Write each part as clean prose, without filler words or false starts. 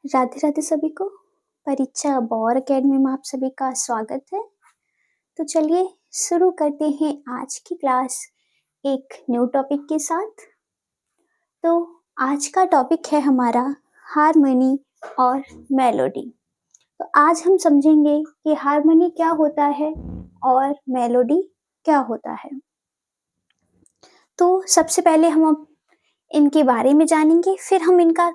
राधे राधे सभी को। परीक्षा बौर एकेडमी में आप सभी का स्वागत है। तो चलिए शुरू करते हैं आज की क्लास एक न्यू टॉपिक के साथ। तो आज का टॉपिक है हमारा हारमोनी और मेलोडी। तो आज हम समझेंगे कि हारमोनी क्या होता है और मेलोडी क्या होता है। तो सबसे पहले हम अब इनके बारे में जानेंगे, फिर हम इनका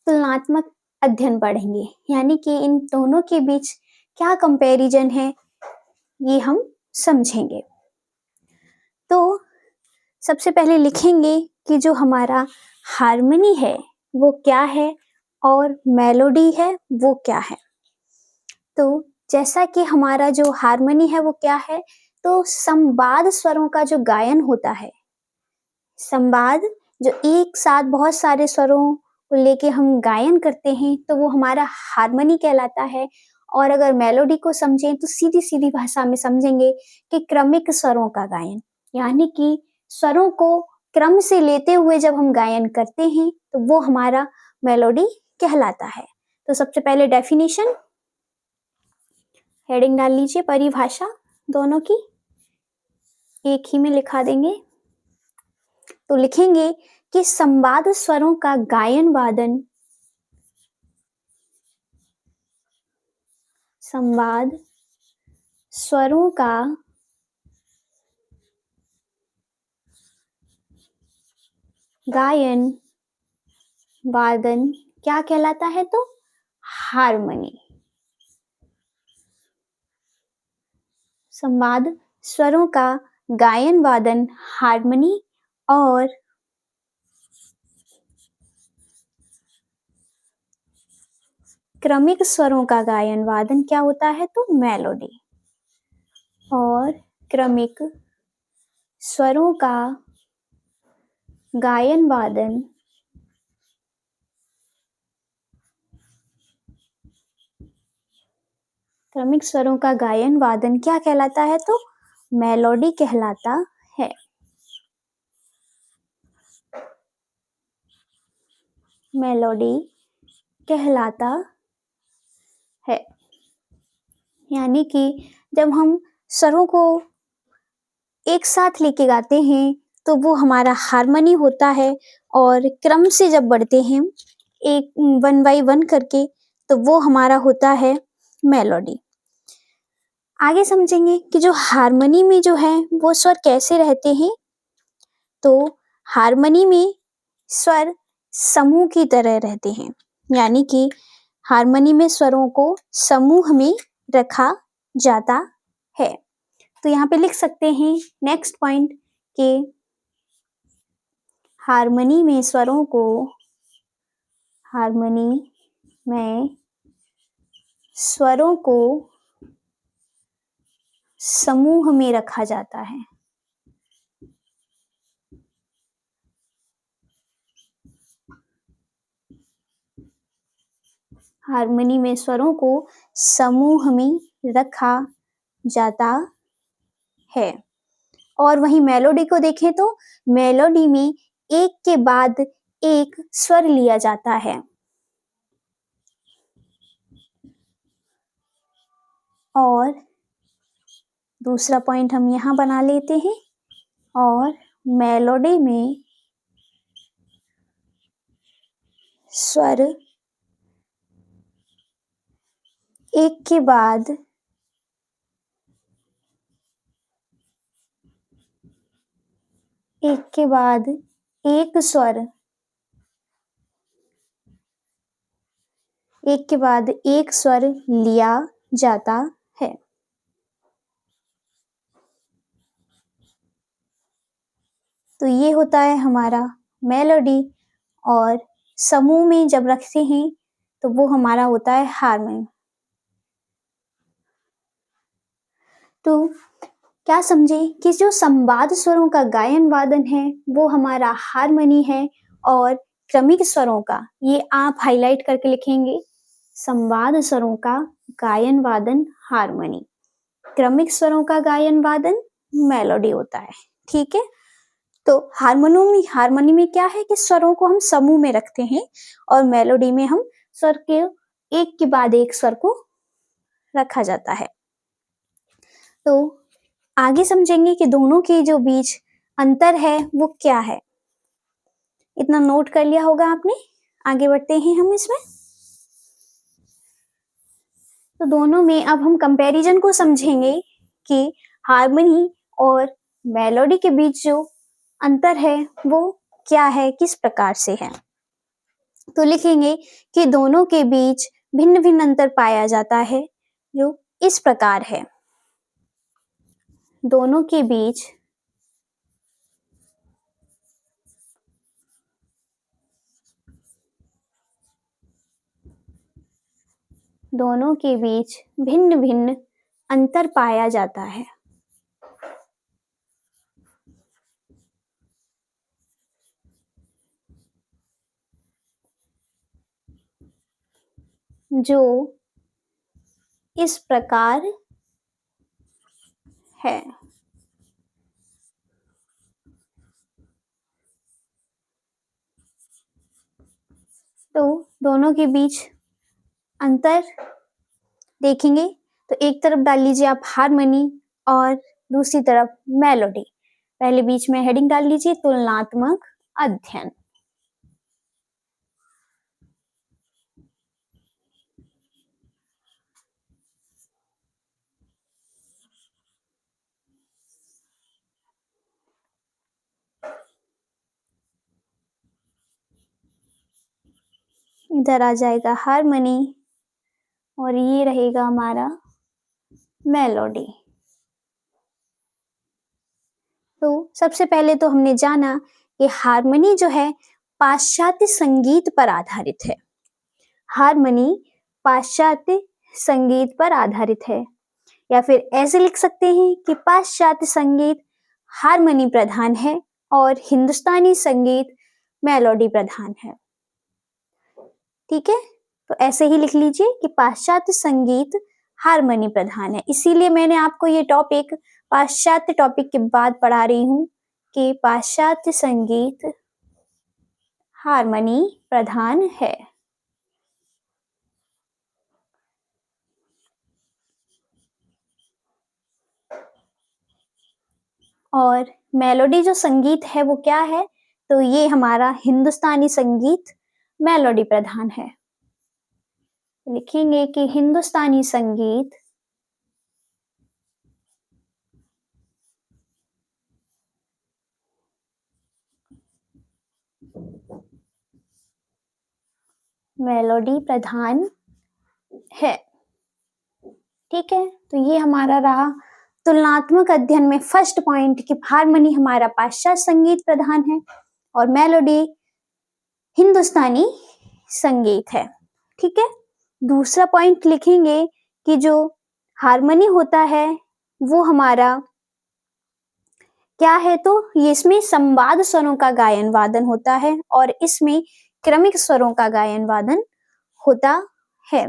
तुलनात्मक अध्ययन पढ़ेंगे, यानी कि इन दोनों के बीच क्या कंपैरिजन है ये हम समझेंगे। तो सबसे पहले लिखेंगे कि जो हमारा हारमोनी है वो क्या है और मेलोडी है वो क्या है। तो जैसा कि हमारा जो हारमोनी है वो क्या है, तो संवाद स्वरों का जो गायन होता है, संवाद जो एक साथ बहुत सारे स्वरों को लेके हम गायन करते हैं तो वो हमारा हारमोनी कहलाता है। और अगर मेलोडी को समझें तो सीधी सीधी भाषा में समझेंगे कि क्रमिक स्वरों का गायन, यानी कि स्वरों को क्रम से लेते हुए जब हम गायन करते हैं तो वो हमारा मेलोडी कहलाता है। तो सबसे पहले डेफिनेशन हेडिंग डाल लीजिए, परिभाषा दोनों की एक ही में लिखा देंगे। तो लिखेंगे कि संवाद स्वरों का गायन वादन, संवाद स्वरों का गायन वादन क्या कहलाता है, तो हारमोनी। संवाद स्वरों का गायन वादन हारमोनी और क्रमिक स्वरों का गायन वादन क्या होता है, तो मेलोडी। और क्रमिक स्वरों का गायन वादन क्रमिक स्वरों का गायन वादन क्या कहलाता है, तो मेलोडी कहलाता है। मेलोडी कहलाता है, यानी कि जब हम स्वरों को एक साथ लेके गाते हैं तो वो हमारा हारमोनी होता है, और क्रम से जब बढ़ते हैं एक वन बाई वन करके तो वो हमारा होता है मेलोडी। आगे समझेंगे कि जो हारमोनी में जो है वो स्वर कैसे रहते हैं। तो हारमोनी में स्वर समूह की तरह रहते हैं, यानी कि हारमोनी में स्वरों को समूह में रखा जाता है। तो यहाँ पे लिख सकते हैं नेक्स्ट पॉइंट के हारमोनी में स्वरों को, हारमोनी में स्वरों को समूह में रखा जाता है। हारमोनी में स्वरों को समूह में रखा जाता है। और वहीं मेलोडी को देखें तो मेलोडी में एक के बाद एक स्वर लिया जाता है। और दूसरा पॉइंट हम यहाँ बना लेते हैं, और मेलोडी में स्वर एक के बाद एक के बाद एक स्वर, एक के बाद एक स्वर लिया जाता है। तो ये होता है हमारा मेलोडी, और समूह में जब रखते हैं तो वो हमारा होता है हारमोनी। तो क्या समझे कि जो संवाद स्वरों का गायन वादन है वो हमारा हारमोनी है, और क्रमिक स्वरों का, ये आप हाईलाइट करके लिखेंगे, संवाद स्वरों का गायन वादन हारमोनी, क्रमिक स्वरों का गायन वादन मेलोडी होता है। ठीक है। तो हारमोनी में क्या है कि स्वरों को हम समूह में रखते हैं, और मेलोडी में हम स्वर के एक के बाद एक स्वर को रखा जाता है। तो आगे समझेंगे कि दोनों के जो बीच अंतर है वो क्या है। इतना नोट कर लिया होगा आपने। आगे बढ़ते हैं हम इसमें। तो दोनों में अब हम कंपैरिजन को समझेंगे कि हार्मनी और मेलोडी के बीच जो अंतर है वो क्या है, किस प्रकार से है। तो लिखेंगे कि दोनों के बीच भिन्न भिन्न अंतर पाया जाता है जो इस प्रकार है। दोनों के बीच भिन्न भिन्न अंतर पाया जाता है। जो इस प्रकार है। तो दोनों के बीच अंतर देखेंगे। तो एक तरफ डाल लीजिए आप हारमोनी और दूसरी तरफ मेलोडी। पहले बीच में हेडिंग डाल लीजिए तुलनात्मक अध्ययन। इधर आ जाएगा हारमोनी और ये रहेगा हमारा मेलोडी। तो सबसे पहले तो हमने जाना कि हारमोनी जो है पाश्चात्य संगीत पर आधारित है। हारमोनी पाश्चात्य संगीत पर आधारित है, या फिर ऐसे लिख सकते हैं कि पाश्चात्य संगीत हारमोनी प्रधान है और हिंदुस्तानी संगीत मेलोडी प्रधान है। ठीक है, तो ऐसे ही लिख लीजिए कि पाश्चात्य संगीत हारमोनी प्रधान है। इसीलिए मैंने आपको ये टॉपिक पाश्चात्य टॉपिक के बाद पढ़ा रही हूँ कि पाश्चात्य संगीत हारमोनी प्रधान है और मेलोडी जो संगीत है वो क्या है, तो ये हमारा हिंदुस्तानी संगीत मेलोडी प्रधान है। लिखेंगे कि हिंदुस्तानी संगीत मेलोडी प्रधान है। ठीक है, तो ये हमारा रहा तुलनात्मक अध्ययन में फर्स्ट पॉइंट कि हारमोनी हमारा पाश्चात्य संगीत प्रधान है और मेलोडी हिंदुस्तानी संगीत है। ठीक है, दूसरा पॉइंट लिखेंगे कि जो हारमोनी होता है वो हमारा क्या है, तो ये इसमें संवाद स्वरों का गायन वादन होता है और इसमें क्रमिक स्वरों का गायन वादन होता है।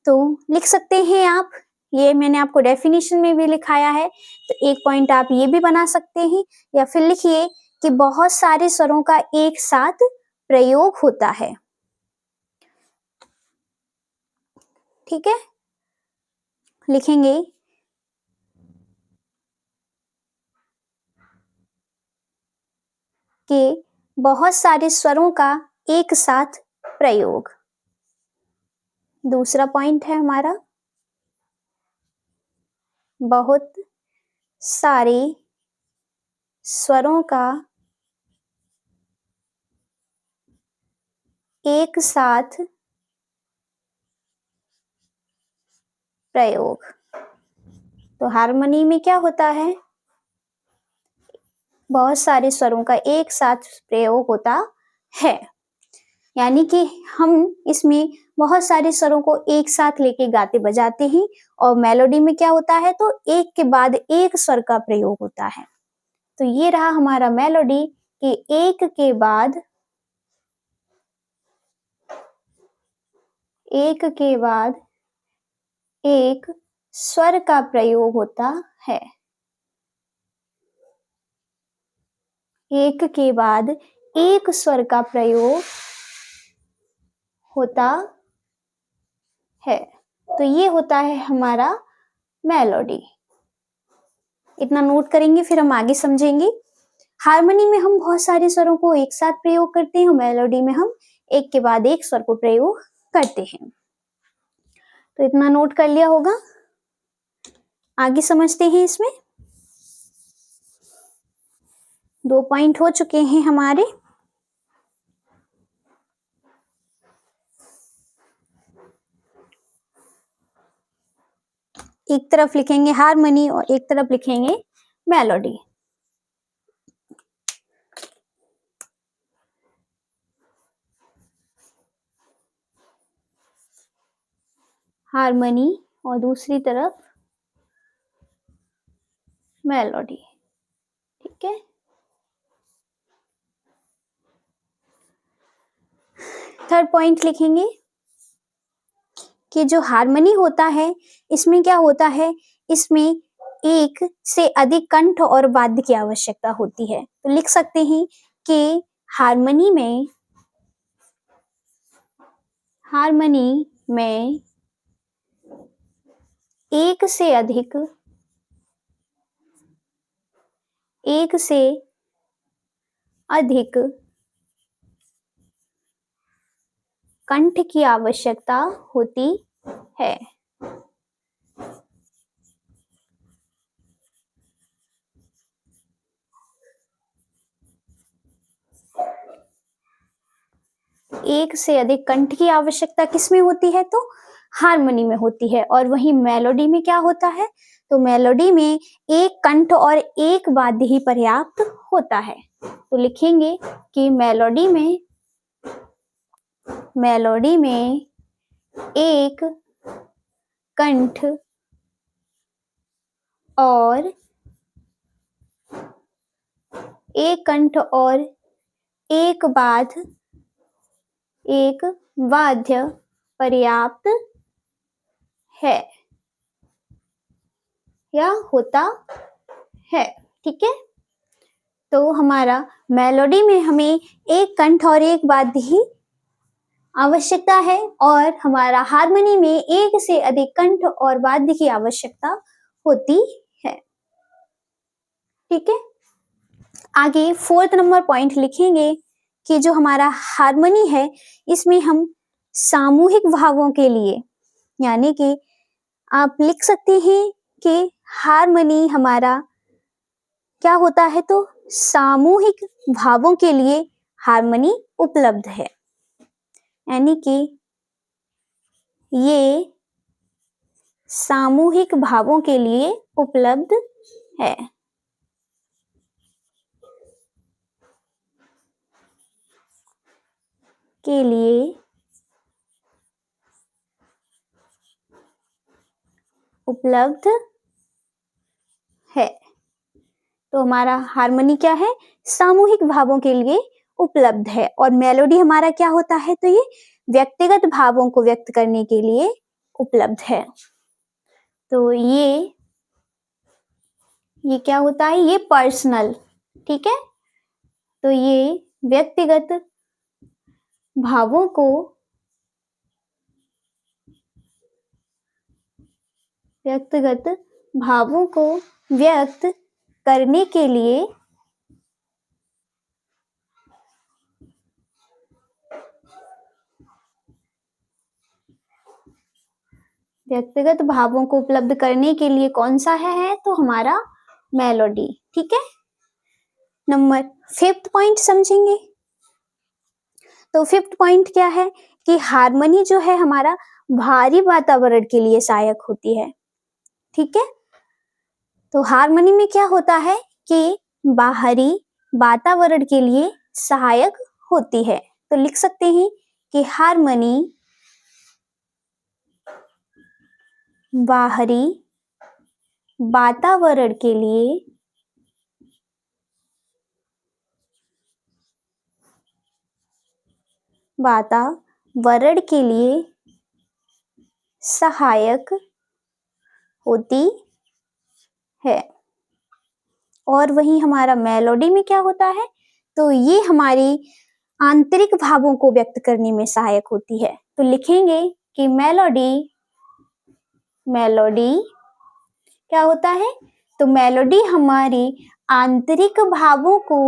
तो लिख सकते हैं आप, ये मैंने आपको डेफिनेशन में भी लिखाया है, तो एक पॉइंट आप ये भी बना सकते हैं, या फिर लिखिए कि बहुत सारे स्वरों का एक साथ प्रयोग होता है। ठीक है, लिखेंगे कि बहुत सारे स्वरों का एक साथ प्रयोग। दूसरा पॉइंट है हमारा बहुत सारे स्वरों का एक साथ प्रयोग। तो हारमोनी में क्या होता है, बहुत सारे स्वरों का एक साथ प्रयोग होता है, यानी कि हम इसमें बहुत सारे स्वरों को एक साथ लेके गाते बजाते हैं। और मेलोडी में क्या होता है, तो एक के बाद एक स्वर का प्रयोग होता है। तो ये रहा हमारा मेलोडी कि एक के बाद एक स्वर का प्रयोग होता है। एक के बाद एक स्वर का प्रयोग होता है। तो ये होता है हमारा मेलोडी। इतना नोट करेंगे, फिर हम आगे समझेंगे। हारमोनी में हम बहुत सारे स्वरों को एक साथ प्रयोग करते हैं, मेलोडी में हम एक के बाद एक स्वर को प्रयोग करते हैं। तो इतना नोट कर लिया होगा। आगे समझते हैं। इसमें 2 पॉइंट हो चुके हैं हमारे। एक तरफ लिखेंगे हारमोनी और एक तरफ लिखेंगे मेलोडी। हारमोनी और दूसरी तरफ मेलोडी। ठीक है। थर्ड पॉइंट लिखेंगे कि जो हारमोनी होता है इसमें क्या होता है, इसमें एक से अधिक कंठ और वाद्य की आवश्यकता होती है। तो लिख सकते हैं कि हारमोनी में एक से अधिक कंठ की आवश्यकता होती है। एक से अधिक कंठ की आवश्यकता किसमें होती है, तो हारमोनी में होती है। और वही मेलोडी में क्या होता है, तो मेलोडी में एक कंठ और एक वाद्य ही पर्याप्त होता है। तो लिखेंगे कि मेलोडी में एक कंठ और एक वाद्य पर्याप्त है या होता है। ठीक है। तो हमारा मेलोडी में हमें एक कंठ और एक वाद्य ही आवश्यकता है, और हमारा हारमोनी में एक से अधिक कंठ और वाद्य की आवश्यकता होती है। ठीक है। आगे 4th नंबर पॉइंट लिखेंगे कि जो हमारा हारमोनी है इसमें हम सामूहिक भावों के लिए, यानी कि आप लिख सकते हैं कि हारमोनी हमारा क्या होता है, तो सामूहिक भावों के लिए हारमोनी उपलब्ध है। यानी कि ये सामूहिक भावों के लिए उपलब्ध है। के लिए उपलब्ध है। तो हमारा हारमोनी क्या है, सामूहिक भावों के लिए उपलब्ध है। और मेलोडी हमारा क्या होता है, तो ये व्यक्तिगत भावों को व्यक्त करने के लिए उपलब्ध है। तो ये क्या होता है, ये पर्सनल। ठीक है। तो ये व्यक्तिगत भावों को व्यक्त करने के लिए व्यक्तिगत भावों को उपलब्ध करने के लिए कौन सा है, तो हमारा मेलोडी। ठीक है। नंबर 5th पॉइंट समझेंगे। तो 5th पॉइंट क्या है कि हारमोनी जो है हमारा भारी वातावरण के लिए सहायक होती है। ठीक है। तो हारमोनी में क्या होता है कि बाहरी वातावरण के लिए सहायक होती है। तो लिख सकते हैं कि हारमोनी बाहरी वातावरण के लिए सहायक होती है। और वही हमारा मेलोडी में क्या होता है, तो ये हमारी आंतरिक भावों को व्यक्त करने में सहायक होती है। तो लिखेंगे कि मेलोडी क्या होता है? तो मेलोडी हमारी आंतरिक भावों को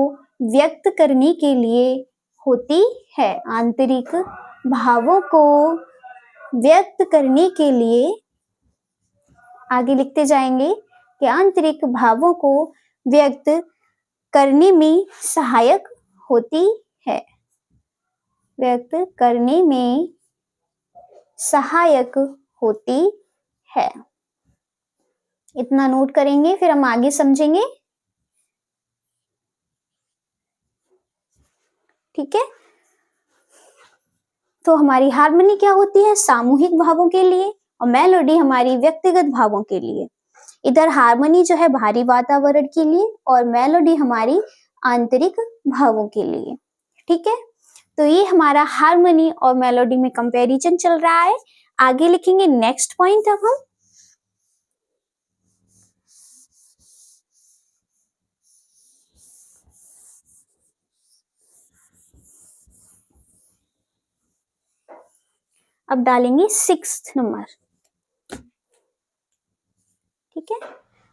व्यक्त करने के लिए होती है। आंतरिक भावों को व्यक्त करने के लिए आगे लिखते जाएंगे कि आंतरिक भावों को व्यक्त करने में सहायक होती है। व्यक्त करने में सहायक होती है। इतना नोट करेंगे, फिर हम आगे समझेंगे। ठीक है, तो हमारी हार्मनी क्या होती है? सामूहिक भावों के लिए, और मेलोडी हमारी व्यक्तिगत भावों के लिए। इधर हार्मनी जो है बाहरी वातावरण के लिए और मेलोडी हमारी आंतरिक भावों के लिए। ठीक है, तो ये हमारा हार्मनी और मेलोडी में कंपैरिजन चल रहा है। आगे लिखेंगे नेक्स्ट पॉइंट। अब डालेंगे 6th नंबर। ठीक है,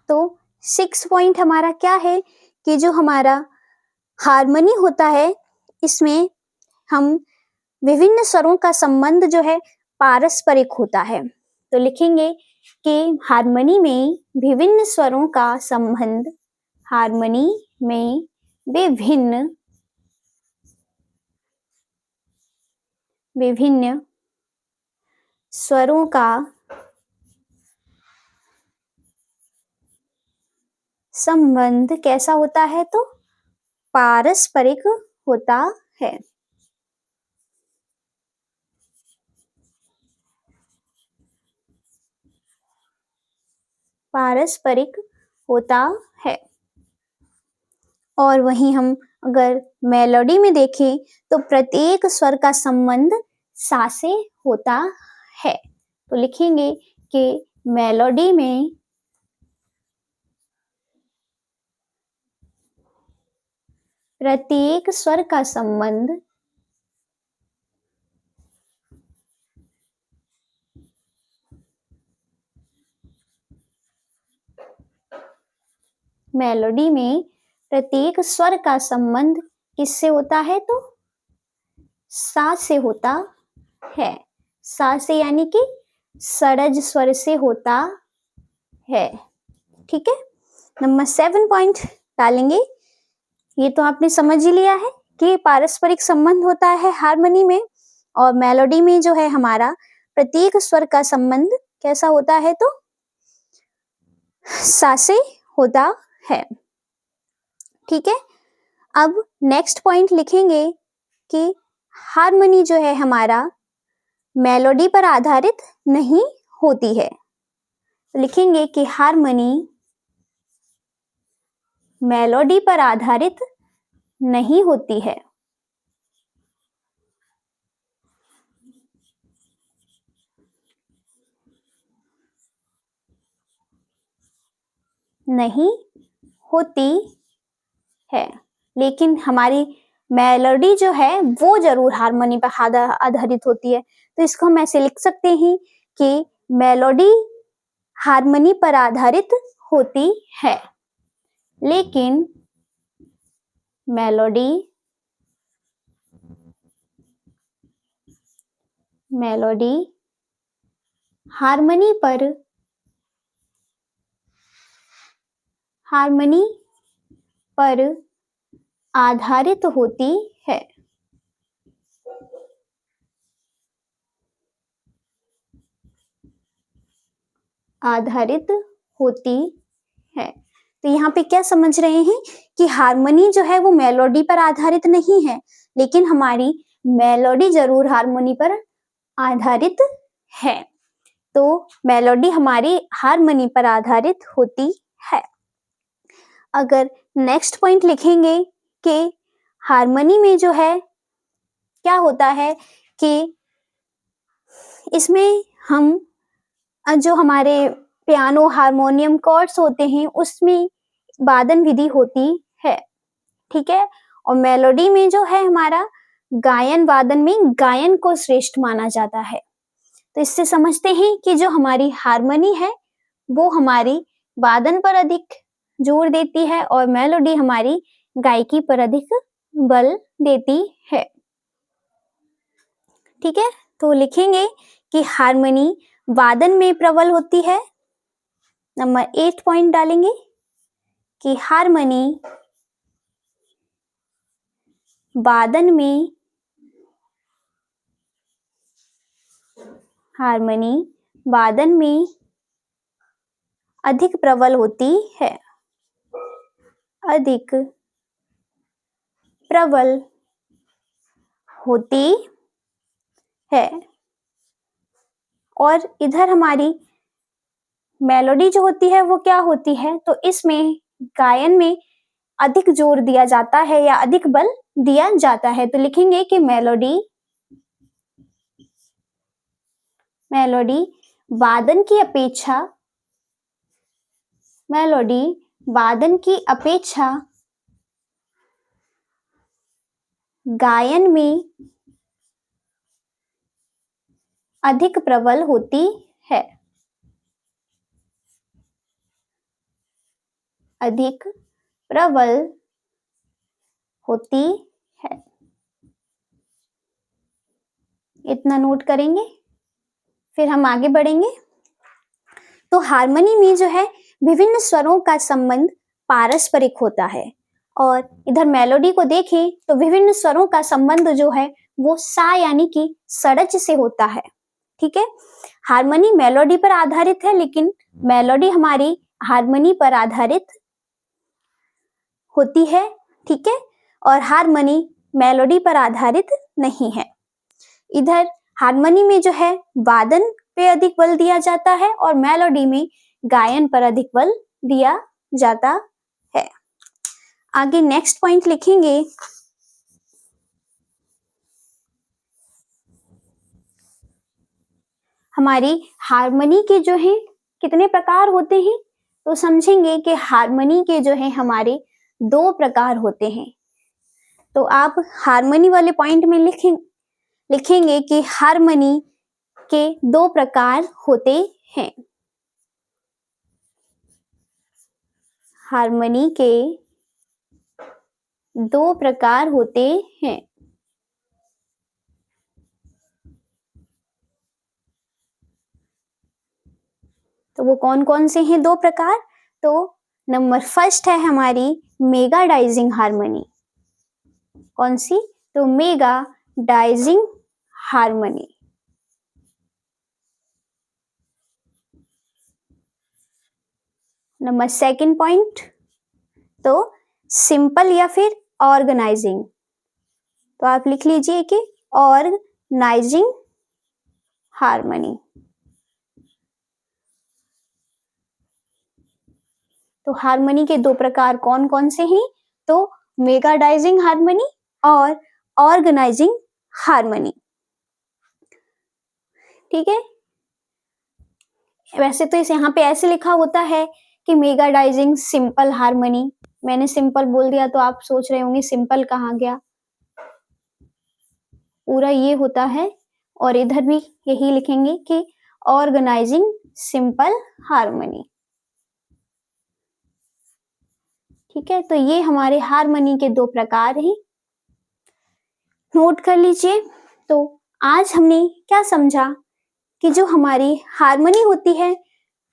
तो 6 पॉइंट हमारा क्या है कि जो हमारा हार्मनी होता है इसमें हम विभिन्न स्वरों का संबंध जो है पारस्परिक होता है। तो लिखेंगे कि हार्मनी में विभिन्न स्वरों का संबंध, हार्मनी में विभिन्न स्वरों का संबंध कैसा होता है? तो पारस्परिक होता है। पारस्परिक होता है। और वहीं हम अगर मेलोडी में देखें तो प्रत्येक स्वर का संबंध सा से होता है। तो लिखेंगे कि मेलोडी में प्रत्येक स्वर का संबंध मेलोडी में प्रत्येक स्वर का संबंध किससे होता है? तो सा से होता है। सा से यानी कि सरज स्वर से होता है। ठीक है, नंबर 7 पॉइंट डालेंगे। ये तो आपने समझ ही लिया है कि पारस्परिक संबंध होता है हार्मनी में, और मेलोडी में जो है हमारा प्रत्येक स्वर का संबंध कैसा होता है? तो सा से होता है। ठीक है, अब नेक्स्ट पॉइंट लिखेंगे कि हार्मनी जो है हमारा मेलोडी पर आधारित नहीं होती है। लिखेंगे कि हार्मनी मेलोडी पर आधारित नहीं होती है। नहीं होती है, लेकिन हमारी मेलोडी जो है वो जरूर हार्मनी पर आधारित होती है। तो इसको हम ऐसे लिख सकते हैं कि मेलोडी हार्मनी पर आधारित होती है, लेकिन मेलोडी हार्मनी पर आधारित होती है। आधारित होती है। तो यहाँ पे क्या समझ रहे हैं कि हार्मनी जो है वो मेलोडी पर आधारित नहीं है, लेकिन हमारी मेलोडी जरूर हार्मनी पर आधारित है। तो मेलोडी हमारी हार्मनी पर आधारित होती है। अगर नेक्स्ट पॉइंट लिखेंगे कि हार्मनी में जो है क्या होता है कि इसमें हम जो हमारे पियानो हारमोनियम कॉर्ड्स होते हैं उसमें वादन विधि होती है। ठीक है, और मेलोडी में जो है हमारा गायन वादन में गायन को श्रेष्ठ माना जाता है। तो इससे समझते हैं कि जो हमारी हारमोनी है वो हमारी वादन पर अधिक जोर देती है और मेलोडी हमारी गायकी पर अधिक बल देती है। ठीक है, तो लिखेंगे कि हारमोनी वादन में प्रबल होती है। नंबर 8 पॉइंट डालेंगे कि हारमोनी वादन में अधिक प्रबल होती है, अधिक प्रबल होती है। और इधर हमारी मेलोडी जो होती है वो क्या होती है, तो इसमें गायन में अधिक जोर दिया जाता है या अधिक बल दिया जाता है। तो लिखेंगे कि मेलोडी वादन की अपेक्षा गायन में अधिक प्रबल होती है, अधिक प्रबल होती है। इतना नोट करेंगे, फिर हम आगे बढ़ेंगे। तो हारमोनी में जो है विभिन्न स्वरों का संबंध पारस्परिक होता है, और इधर मेलोडी को देखें तो विभिन्न स्वरों का संबंध जो है वो सा यानी कि षड्ज से होता है। ठीक है, हारमोनी मेलोडी पर आधारित है, लेकिन मेलोडी हमारी हारमोनी पर आधारित होती है। ठीक है, और हारमोनी मेलोडी पर आधारित नहीं है। इधर हारमोनी में जो है वादन पे अधिक बल दिया जाता है और मेलोडी में गायन पर अधिक बल दिया जाता है। आगे नेक्स्ट पॉइंट लिखेंगे, हमारी हारमोनी के जो है कितने प्रकार होते हैं, तो समझेंगे कि हारमोनी के जो है हमारे 2 प्रकार होते हैं। तो आप हारमोनी वाले पॉइंट में लिखेंगे कि हारमोनी के 2 प्रकार होते हैं। हारमोनी के 2 प्रकार होते हैं। तो वो कौन कौन से हैं 2 प्रकार, तो नंबर फर्स्ट है हमारी मेगाडाइजिंग हारमोनी। कौन सी, तो मेगाडाइजिंग हारमोनी। नंबर सेकंड पॉइंट, तो सिंपल या फिर ऑर्गेनाइजिंग। तो आप लिख लीजिए कि ऑर्गेनाइजिंग हारमोनी। तो हारमोनी के 2 प्रकार कौन कौन से हैं, तो मेगाडाइजिंग हारमोनी और ऑर्गेनाइजिंग हारमोनी। ठीक है, वैसे तो इस यहाँ पे ऐसे लिखा होता है कि मेगाडाइजिंग सिंपल हारमोनी। मैंने सिंपल बोल दिया तो आप सोच रहे होंगे सिंपल कहाँ गया, पूरा ये होता है। और इधर भी यही लिखेंगे कि ऑर्गेनाइजिंग सिंपल हारमोनी। ठीक है, तो ये हमारे हारमोनी के 2 प्रकार हैं, नोट कर लीजिए। तो आज हमने क्या समझा कि जो हमारी हारमोनी होती है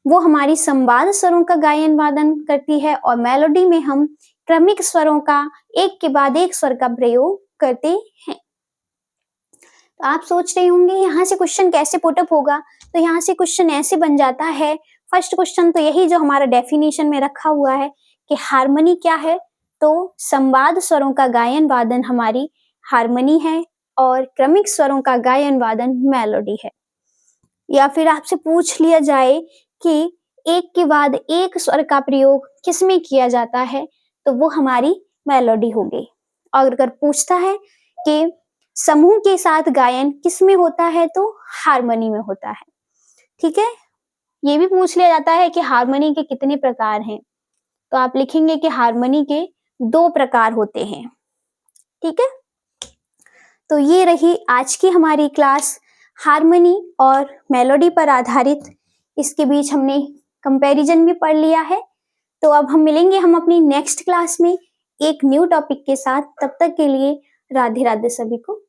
वो हमारी संवाद स्वरों का गायन वादन करती है, और मेलोडी में हम क्रमिक स्वरों का एक के बाद एक स्वर का प्रयोग करते हैं। तो आप सोच रहे होंगे यहाँ से क्वेश्चन कैसे पुटअप होगा, तो यहाँ से क्वेश्चन ऐसे बन जाता है। फर्स्ट क्वेश्चन तो यही जो हमारा डेफिनेशन में रखा हुआ है कि हारमोनी क्या है, तो संवाद स्वरों का गायन वादन हमारी हारमोनी है और क्रमिक स्वरों का गायन वादन मेलोडी है। या फिर आपसे पूछ लिया जाए कि एक के बाद एक स्वर का प्रयोग किसमें किया जाता है, तो वो हमारी मेलोडी होगी। और अगर पूछता है कि समूह के साथ गायन किसमें होता है, तो हारमोनी में होता है। ठीक है, ये भी पूछ लिया जाता है कि हारमोनी के कितने प्रकार हैं, तो आप लिखेंगे कि हारमोनी के 2 प्रकार होते हैं। ठीक है, तो ये रही आज की हमारी क्लास, हार्मनी और मेलोडी पर आधारित। इसके बीच हमने कंपैरिजन भी पढ़ लिया है। तो अब हम मिलेंगे हम अपनी नेक्स्ट क्लास में एक न्यू टॉपिक के साथ। तब तक के लिए राधे राधे सभी को।